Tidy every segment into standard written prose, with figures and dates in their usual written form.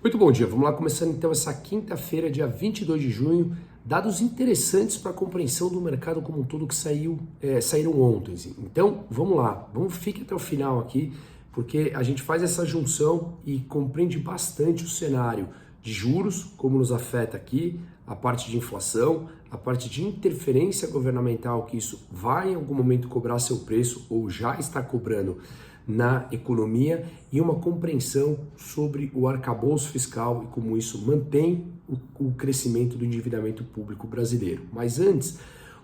Muito bom dia, vamos lá começando então essa quinta-feira, dia 22 de junho, dados interessantes para a compreensão do mercado como um todo que saíram ontem. Então, vamos lá, fique até o final aqui, porque a gente faz essa junção e compreende bastante o cenário de juros, como nos afeta aqui, a parte de inflação, a parte de interferência governamental, que isso vai em algum momento cobrar seu preço ou já está cobrando na economia, e uma compreensão sobre o arcabouço fiscal e como isso mantém o crescimento do endividamento público brasileiro. Mas antes,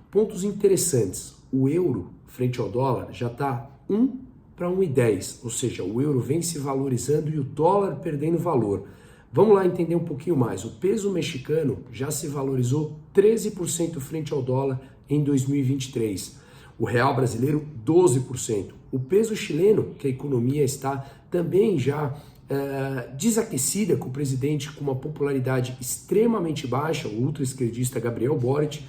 pontos interessantes. O euro frente ao dólar já está 1 para 1,10, ou seja, o euro vem se valorizando e o dólar perdendo valor. Vamos lá entender um pouquinho mais. O peso mexicano já se valorizou 13% frente ao dólar em 2023. O real brasileiro, 12%. O peso chileno, que a economia está também já desaquecida, com o presidente com uma popularidade extremamente baixa, o ultra-esquerdista Gabriel Boric,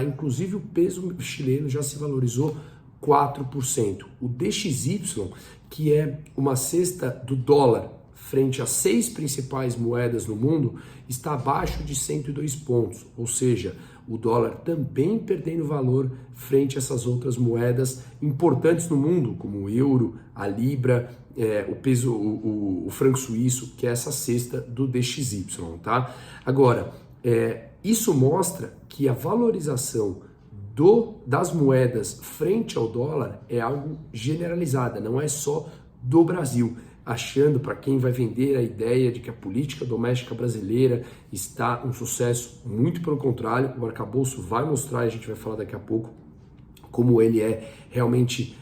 inclusive o peso chileno já se valorizou 4%. O DXY, que é uma cesta do dólar frente às 6 principais moedas no mundo, está abaixo de 102 pontos, ou seja, o dólar também perdendo valor frente a essas outras moedas importantes no mundo, como o euro, a libra, o franco suíço, que é essa cesta do DXY, tá? Agora, isso mostra que a valorização das moedas frente ao dólar é algo generalizada, não é só do Brasil, achando para quem vai vender a ideia de que a política doméstica brasileira está um sucesso. Muito pelo contrário, o arcabouço vai mostrar, e a gente vai falar daqui a pouco, como ele é realmente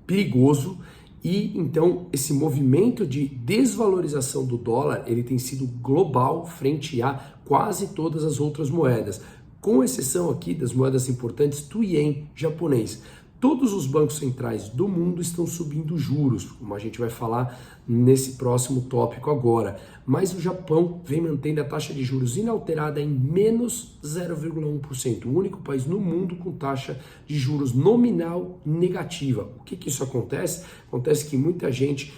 perigoso. E então esse movimento de desvalorização do dólar, ele tem sido global frente a quase todas as outras moedas, com exceção aqui das moedas importantes do ien japonês. Todos os bancos centrais do mundo estão subindo juros, como a gente vai falar nesse próximo tópico agora. Mas o Japão vem mantendo a taxa de juros inalterada em menos 0,1%. O único país no mundo com taxa de juros nominal negativa. O que isso acontece? Acontece que muita gente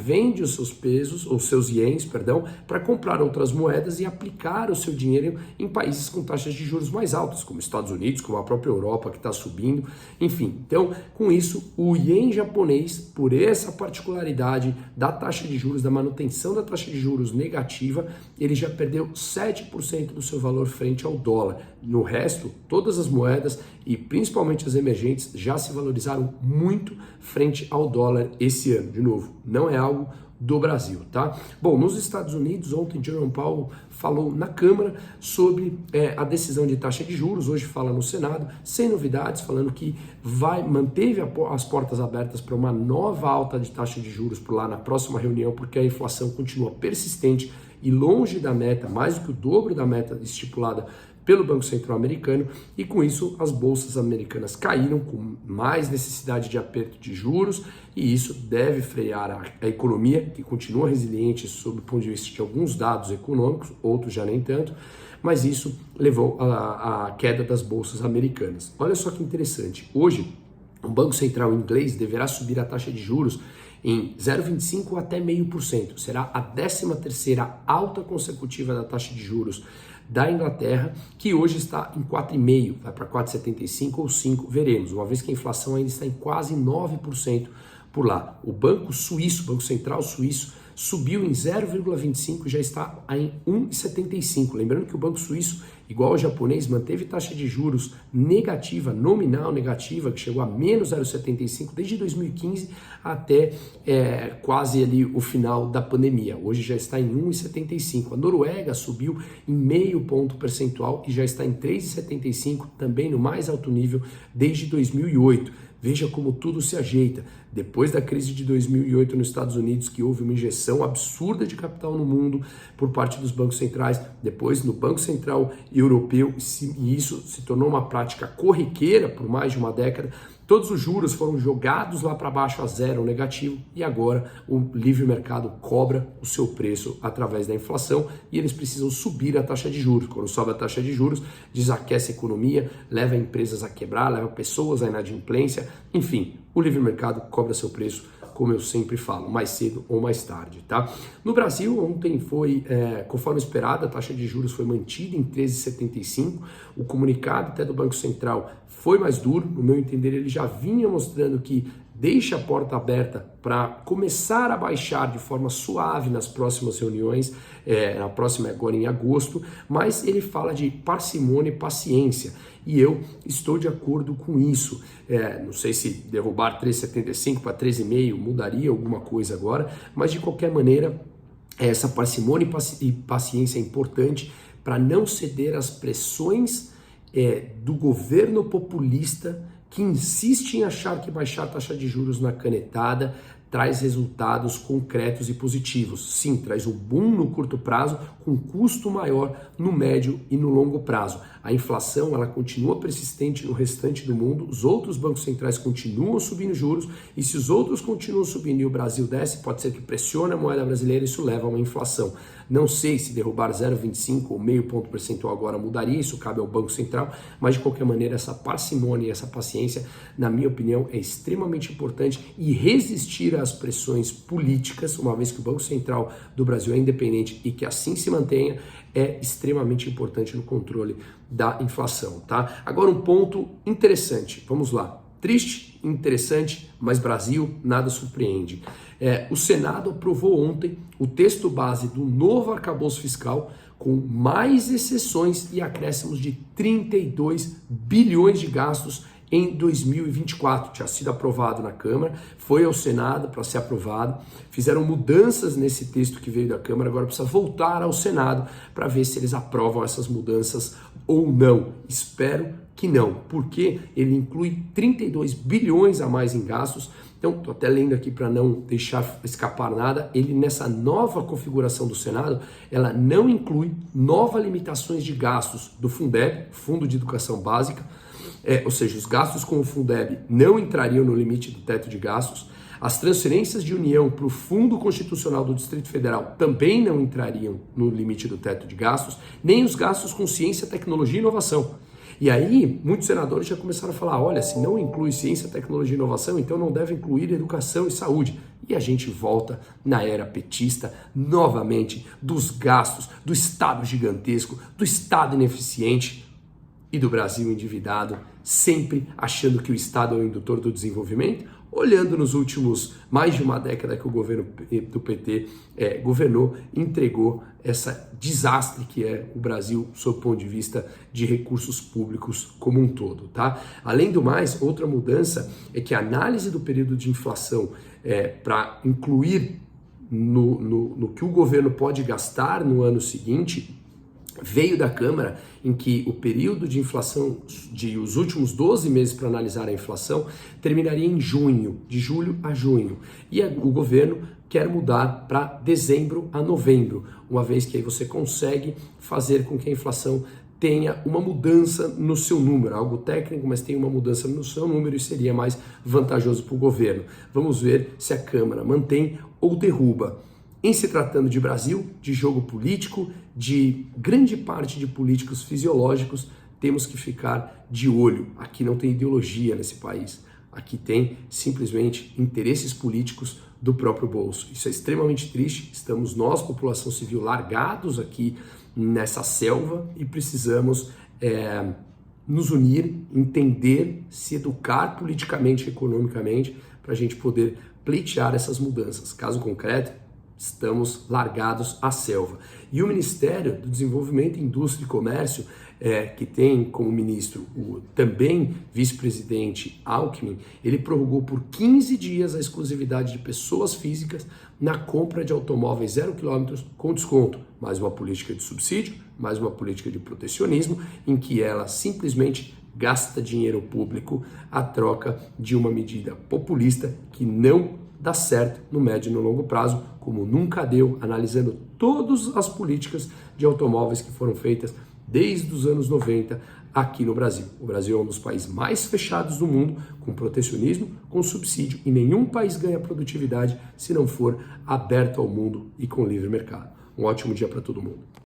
vende os seus pesos, ou seus ienes, para comprar outras moedas e aplicar o seu dinheiro em países com taxas de juros mais altas, como Estados Unidos, como a própria Europa, que está subindo. Enfim, então, com isso, o ien japonês, por essa particularidade da taxa de juros, da manutenção da taxa de juros negativa, ele já perdeu 7% do seu valor frente ao dólar. No resto, todas as moedas e principalmente as emergentes já se valorizaram muito frente ao dólar esse ano. De novo, não é algo do Brasil, tá? Bom, nos Estados Unidos, ontem Jerome Powell falou na Câmara sobre a decisão de taxa de juros, hoje fala no Senado, sem novidades, falando que manteve as portas abertas para uma nova alta de taxa de juros por lá na próxima reunião, porque a inflação continua persistente e longe da meta, mais do que o dobro da meta estipulada pelo Banco Central americano, e com isso as bolsas americanas caíram com mais necessidade de aperto de juros, e isso deve frear a economia, que continua resiliente sob o ponto de vista de alguns dados econômicos, outros já nem tanto, mas isso levou à queda das bolsas americanas. Olha só que interessante, hoje o Banco Central inglês deverá subir a taxa de juros em 0,25% até 0,5%. Será a 13ª alta consecutiva da taxa de juros da Inglaterra, que hoje está em 4,5%, vai para 4,75% ou 5%, veremos, uma vez que a inflação ainda está em quase 9% por lá. O Banco Central Suíço, subiu em 0,25%, já está em 1,75%. Lembrando que o Banco Suíço, igual ao japonês, manteve taxa de juros negativa, nominal negativa, que chegou a menos 0,75% desde 2015 até quase ali o final da pandemia. Hoje já está em 1,75%. A Noruega subiu em meio ponto percentual e já está em 3,75%, também no mais alto nível desde 2008. Veja como tudo se ajeita. Depois da crise de 2008 nos Estados Unidos, que houve uma injeção absurda de capital no mundo por parte dos bancos centrais, depois no Banco Central Europeu, e isso se tornou uma prática corriqueira por mais de uma década, todos os juros foram jogados lá para baixo a zero, negativo, e agora o livre mercado cobra o seu preço através da inflação e eles precisam subir a taxa de juros. Quando sobe a taxa de juros, desaquece a economia, leva empresas a quebrar, leva pessoas à inadimplência, enfim, o livre mercado cobra seu preço como eu sempre falo, mais cedo ou mais tarde, tá? No Brasil, ontem foi, conforme esperado, a taxa de juros foi mantida em 13,75. O comunicado até do Banco Central foi mais duro, no meu entender ele já vinha mostrando que deixa a porta aberta para começar a baixar de forma suave nas próximas reuniões, na próxima agora em agosto, mas ele fala de parcimônia e paciência, e eu estou de acordo com isso. Não sei se derrubar 3,75 para 13,5 mudaria alguma coisa agora, mas de qualquer maneira, essa parcimônia e paciência é importante para não ceder às pressões do governo populista que insiste em achar que baixar a taxa de juros na canetada traz resultados concretos e positivos. Sim, traz um boom no curto prazo com custo maior no médio e no longo prazo. A inflação ela continua persistente no restante do mundo, os outros bancos centrais continuam subindo juros, e se os outros continuam subindo e o Brasil desce, pode ser que pressione a moeda brasileira e isso leva a uma inflação. Não sei se derrubar 0,25 ou meio ponto percentual agora mudaria, isso cabe ao Banco Central, mas de qualquer maneira essa parcimônia e essa paciência, na minha opinião, é extremamente importante, e resistir às pressões políticas, uma vez que o Banco Central do Brasil é independente e que assim se mantenha, é extremamente importante no controle da inflação, tá? Agora um ponto interessante, vamos lá. Triste, interessante, mas Brasil nada surpreende. O Senado aprovou ontem o texto base do novo arcabouço fiscal com mais exceções e acréscimos de 32 bilhões de gastos em 2024. Tinha sido aprovado na Câmara, foi ao Senado para ser aprovado, fizeram mudanças nesse texto que veio da Câmara, agora precisa voltar ao Senado para ver se eles aprovam essas mudanças ou não. Espero que não, porque ele inclui 32 bilhões a mais em gastos. Então, estou até lendo aqui para não deixar escapar nada, ele nessa nova configuração do Senado, ela não inclui novas limitações de gastos do Fundeb, Fundo de Educação Básica, ou seja, os gastos com o Fundeb não entrariam no limite do teto de gastos, as transferências de União para o Fundo Constitucional do Distrito Federal também não entrariam no limite do teto de gastos, nem os gastos com ciência, tecnologia e inovação. E aí, muitos senadores já começaram a falar, olha, se não inclui ciência, tecnologia e inovação, então não deve incluir educação e saúde. E a gente volta na era petista, novamente, dos gastos, do Estado gigantesco, do Estado ineficiente e do Brasil endividado, sempre achando que o Estado é o indutor do desenvolvimento, olhando nos últimos mais de uma década que o governo do PT governou, entregou essa desastre que é o Brasil sob o ponto de vista de recursos públicos como um todo, tá? Além do mais, outra mudança é que a análise do período de inflação para incluir no que o governo pode gastar no ano seguinte veio da Câmara, em que o período de inflação os últimos 12 meses para analisar a inflação terminaria em junho, de julho a junho. E o governo quer mudar para dezembro a novembro, uma vez que aí você consegue fazer com que a inflação tenha uma mudança no seu número, algo técnico, mas tem uma mudança no seu número e seria mais vantajoso para o governo. Vamos ver se a Câmara mantém ou derruba. Em se tratando de Brasil, de jogo político, de grande parte de políticos fisiológicos, temos que ficar de olho. Aqui não tem ideologia nesse país. Aqui tem simplesmente interesses políticos do próprio bolso. Isso é extremamente triste. Estamos nós, população civil, largados aqui nessa selva e precisamos nos unir, entender, se educar politicamente e economicamente para a gente poder pleitear essas mudanças. Caso concreto, estamos largados à selva. E o Ministério do Desenvolvimento, Indústria e Comércio, que tem como ministro o também vice-presidente Alckmin, ele prorrogou por 15 dias a exclusividade de pessoas físicas na compra de automóveis 0 km com desconto. Mais uma política de subsídio, mais uma política de protecionismo, em que ela simplesmente gasta dinheiro público à troca de uma medida populista que não dá certo no médio e no longo prazo, como nunca deu, analisando todas as políticas de automóveis que foram feitas desde os anos 90 aqui no Brasil. O Brasil é um dos países mais fechados do mundo, com protecionismo, com subsídio, e nenhum país ganha produtividade se não for aberto ao mundo e com livre mercado. Um ótimo dia para todo mundo.